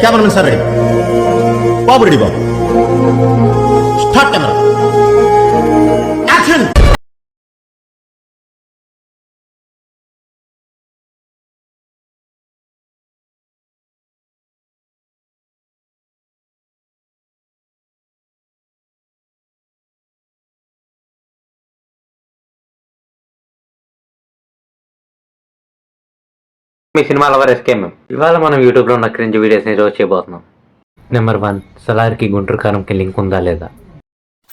Cameramen sir ready, బాబు ready, బాబు start camera action. మీ cinema lover SKM. ఇవాళ మనం యూట్యూబ్లో ఉన్న క్రింజ్ వీడియోస్ని రోజు చేయబోతున్నాం. నెంబర్ 1, సలార్కి గుంటూరు కారంకి లింక్ ఉందా లేదా?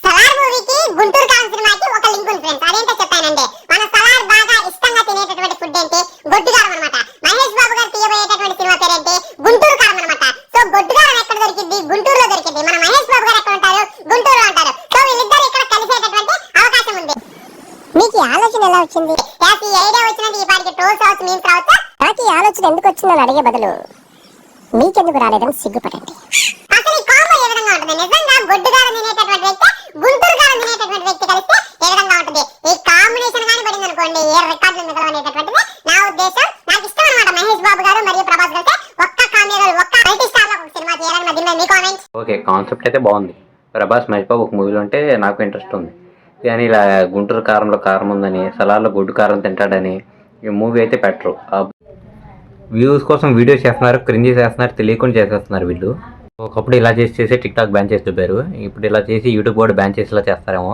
సలార్ మూవీకి గుంటూరు కారం సినిమాకి ఒక లింక్ ఉంది ఫ్రెండ్స్. అదేంటో చెప్తానండి. మన సలార్ బాగా ఇష్టంగా తినేటటువంటి ఫుడ్ ఏంటి? గొడ్డు కారం అన్నమాట. మహేష్ బాబు గారు తీయబోయేటటువంటి సినిమా పేరు ఏంటి? గుంటూరు కారం అన్నమాట. సో గొడ్డు కారం ఎక్కడ దొరికింది? గుంటూరులో దొరికింది. మన మహేష్ బాబు గారు ఎక్కడ ఉంటారు? గుంటూరులో ఉంటారు. సో వీళ్ళిద్దరు ఇక్కడ కలిసేటటువంటి అవకాశం ఉంది. మీకు ఈ ఆలోచన ఎలా వచ్చింది? ఈ ఐడియా వచ్చినది ఈ పాటికి ట్రోల్స్ రావచ్చు, మీమ్స్ రావచ్చు. నాకు ఈ ఆలోచన ఎందుకు వచ్చిందని అడిగే బదులు మీకెందుకు రాలేదని సిగ్గుపడండి. అసలు ఈ కాంబో ఏ విధంగా ఉంటుంది? నిజంగా గొడ్డు కారం తినేటటువంటి వ్యక్తి గుంటూరు కారం తినేటటువంటి వ్యక్తి కలిస్తే ఏ విధంగా ఉంటుంది? ఈ కాంబినేషన్ గాని పడింది అనుకోండి, ఏ రికార్డులు మిగలనేటటువంటిది నా ఉద్దేశం. నాకు ఇష్టం అన్నమాట మహేష్ బాబు గారు మరియు ప్రభాస్ కలిస్తే ఒక్క కామెడీ ఒక్క మల్టీ స్టార్ లో ఒక సినిమా చేయాలని మధ్యలో మీ కామెంట్స్. ఓకే, కాన్సెప్ట్ అయితే బాగుంది. ప్రభాస్ మహేష్ బాబు ఒక మూవీలో ఉంటే నాకు ఇంట్రెస్ట్ ఉంది. కానీ ఇలా గుంటూరు కారంలో కారం ఉందని, సలార్లో గుడ్డు కారం తింటాడని ఈ మూవీ అయితే పెట్టరు. వ్యూస్ కోసం వీడియోస్ చేస్తున్నారు, క్రింజ్ చేస్తున్నారు, తెలియకుండా చేసేస్తున్నారు వీళ్ళు. ఒకప్పుడు ఇలా చేసి టిక్టాక్ బ్యాన్ చేసి చూపారు, ఇప్పుడు ఇలా చేసి యూట్యూబ్ కూడా బ్యాన్ చేసేలా చేస్తారేమో.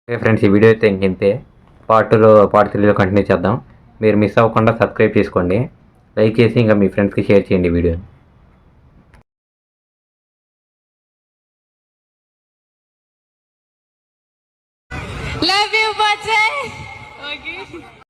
ఓకే ఫ్రెండ్స్, ఈ వీడియో అయితే ఇంతే. పార్ట్ 3లో కంటిన్యూ చేద్దాం. మీరు మిస్ అవ్వకుండా సబ్స్క్రైబ్ చేసుకోండి, లైక్ చేసి ఇంకా మీ ఫ్రెండ్స్కి షేర్ చేయండి వీడియోని.